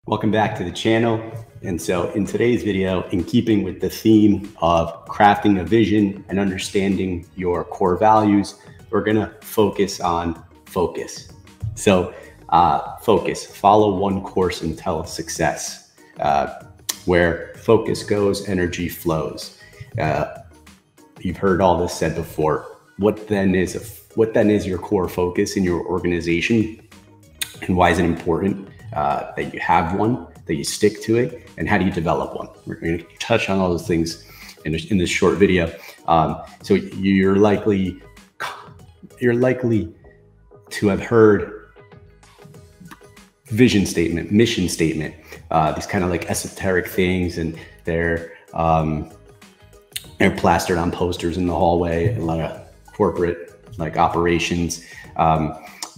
Welcome back to the channel. And so in today's video, in keeping with the theme of crafting a vision and understanding your core values, we're gonna focus on focus. So focus, follow one course until success. Where focus goes, energy flows. You've heard all this said before. What then is your core focus in your organization? And why is it important that you have one, that you stick to it, and how do you develop one? We're going to touch on all those things in this short video. So you're likely to have heard vision statement, mission statement, these kind of like esoteric things, and they're plastered on posters in the hallway, a lot of corporate like operations.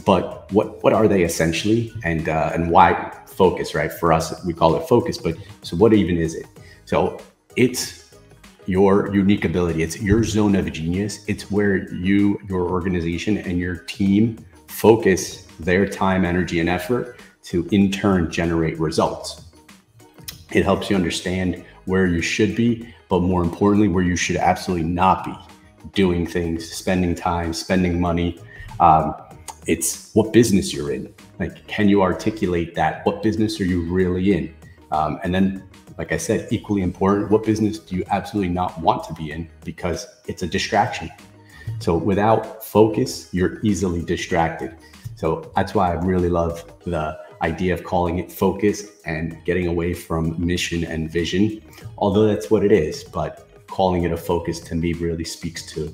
But what are they essentially, and why focus, right? For us, we call it focus, but so what even is it? So it's your unique ability. It's your zone of genius. It's where your organization and your team focus their time, energy, and effort to in turn generate results. It helps you understand where you should be, but more importantly, where you should absolutely not be doing things, spending time, spending money. It's what business you're in. Like, can you articulate that? What business are you really in? And then, like I said, equally important, what business do you absolutely not want to be in because it's a distraction? So without focus, you're easily distracted. So that's why I really love the idea of calling it focus and getting away from mission and vision, although that's what it is, but calling it a focus to me really speaks to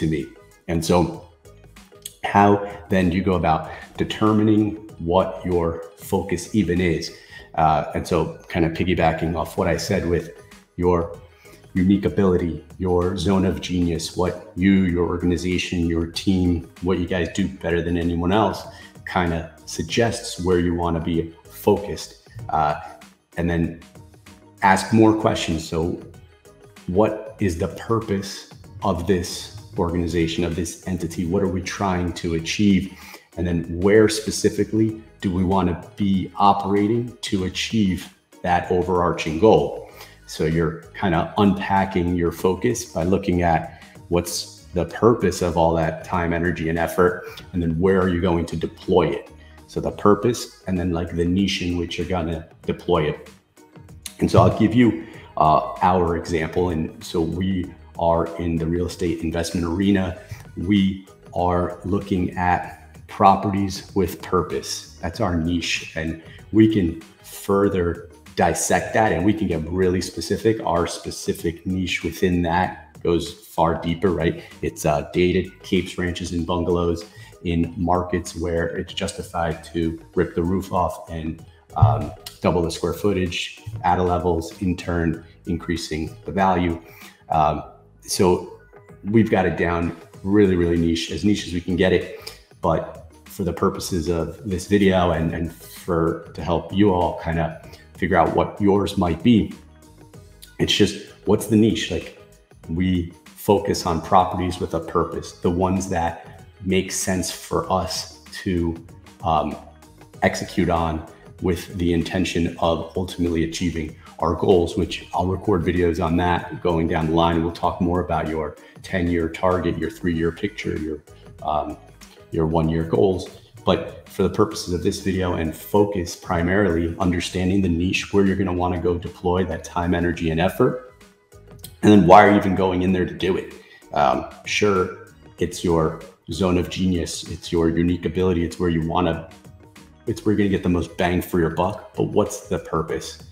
me. And so how then do you go about determining what your focus even is? And so kind of piggybacking off what I said with your unique ability, your zone of genius, what you, your organization, your team, what you guys do better than anyone else kind of suggests where you want to be focused. And then ask more questions. So what is the purpose of this organization, of this entity? What are we trying to achieve? And then where specifically do we want to be operating to achieve that overarching goal? So you're kind of unpacking your focus by looking at what's the purpose of all that time, energy, and effort, and then where are you going to deploy it? So the purpose, and then like the niche in which you're going to deploy it. And so I'll give you our example. And so we are in the real estate investment arena. We are looking at properties with purpose. That's our niche. And we can further dissect that and we can get really specific. Our specific niche within that goes far deeper, right? It's dated capes, ranches, and bungalows in markets where it's justified to rip the roof off and double the square footage, add levels, in turn increasing the value. So we've got it down really, really niche as we can get it. But for the purposes of this video and to help you all kind of figure out what yours might be, it's just, what's the niche? Like, we focus on properties with a purpose, the ones that make sense for us to execute on with the intention of ultimately achieving our goals, which I'll record videos on that going down the line. We'll talk more about your 10-year target, your 3-year picture, your 1-year goals. But for the purposes of this video and focus primarily, understanding the niche where you're going to want to go deploy that time, energy, and effort. And then why are you even going in there to do it? Sure, it's your zone of genius. It's your unique ability. It's where you want to, it's where you're going to get the most bang for your buck. But what's the purpose?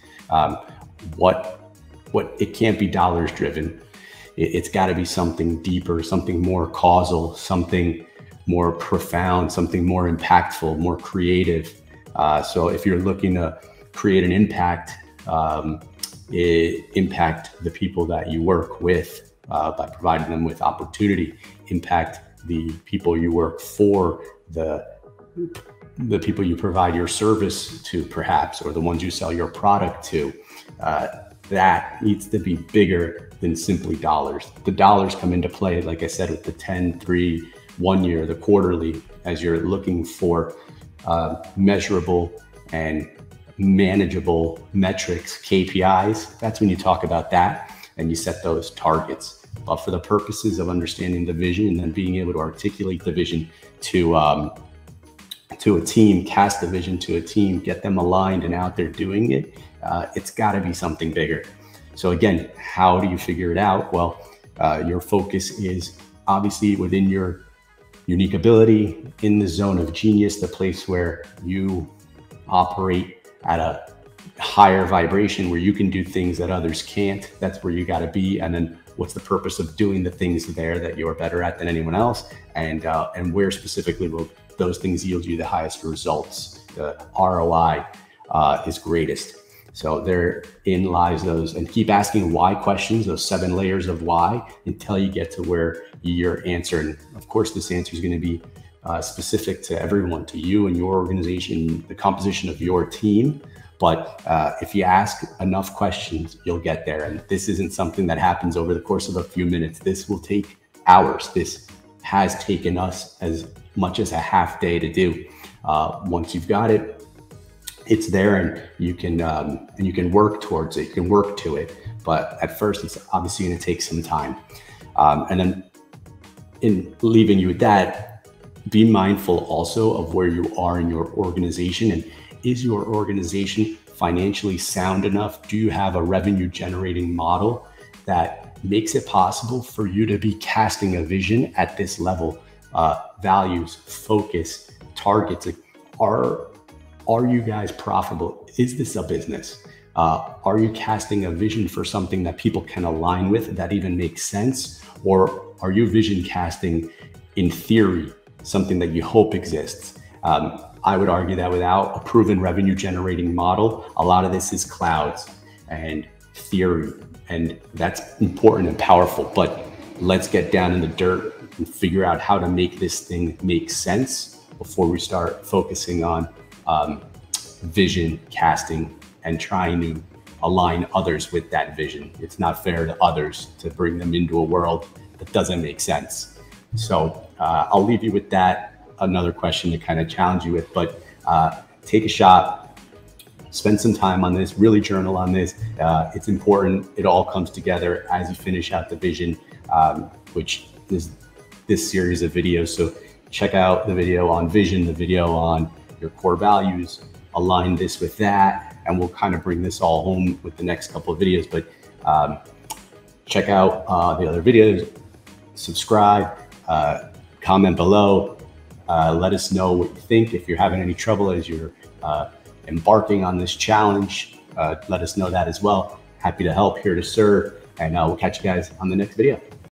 It can't be dollars driven. It's got to be something deeper, something more causal, something more profound, something more impactful, more creative. So if you're looking to create an impact, impact the people that you work with by providing them with opportunity, impact the people you work for, the people you provide your service to perhaps, or the ones you sell your product to. That needs to be bigger than simply dollars. The dollars come into play, like I said, with the 10, 3, 1 year, the quarterly, as you're looking for measurable and manageable metrics, KPIs, that's when you talk about that and you set those targets. But for the purposes of understanding the vision and then being able to articulate the vision to a team, cast the vision to a team, get them aligned and out there doing it, it's got to be something bigger. So again, how do you figure it out? Well, your focus is obviously within your unique ability, in the zone of genius, the place where you operate at a higher vibration, where you can do things that others can't. That's where you got to be. And then what's the purpose of doing the things there that you're better at than anyone else? And where specifically will those things yield you the highest results? The ROI is greatest. So therein lies those, and keep asking why questions, those 7 layers of why, until you get to where your answer. And of course, this answer is going to be specific to everyone, to you and your organization, the composition of your team. But if you ask enough questions, you'll get there. And this isn't something that happens over the course of a few minutes. This will take hours. This has taken us as much as a half day to do. Once you've got it, it's there, and you can work towards it. You can work to it. But at first, it's obviously going to take some time. And then in leaving you with that, be mindful also of where you are in your organization. And is your organization financially sound enough? Do you have a revenue generating model that makes it possible for you to be casting a vision at this level? Values, focus, targets. Are you guys profitable? Is this a business? Are you casting a vision for something that people can align with, that even makes sense? Or are you vision casting in theory, something that you hope exists? I would argue that without a proven revenue generating model, a lot of this is clouds and theory, and that's important and powerful. But let's get down in the dirt and figure out how to make this thing make sense before we start focusing on vision casting and trying to align others with that vision. It's not fair to others to bring them into a world that doesn't make sense. So I'll leave you with that. Another question to kind of challenge you with, but take a shot, spend some time on this, really journal on this. It's important. It all comes together as you finish out the vision, which is this series of videos. So check out the video on vision, the video on your core values, align this with that, and we'll kind of bring this all home with the next couple of videos. But check out the other videos, subscribe, comment below. Let us know what you think. If you're having any trouble as you're embarking on this challenge, let us know that as well. Happy to help, here to serve, and we'll catch you guys on the next video.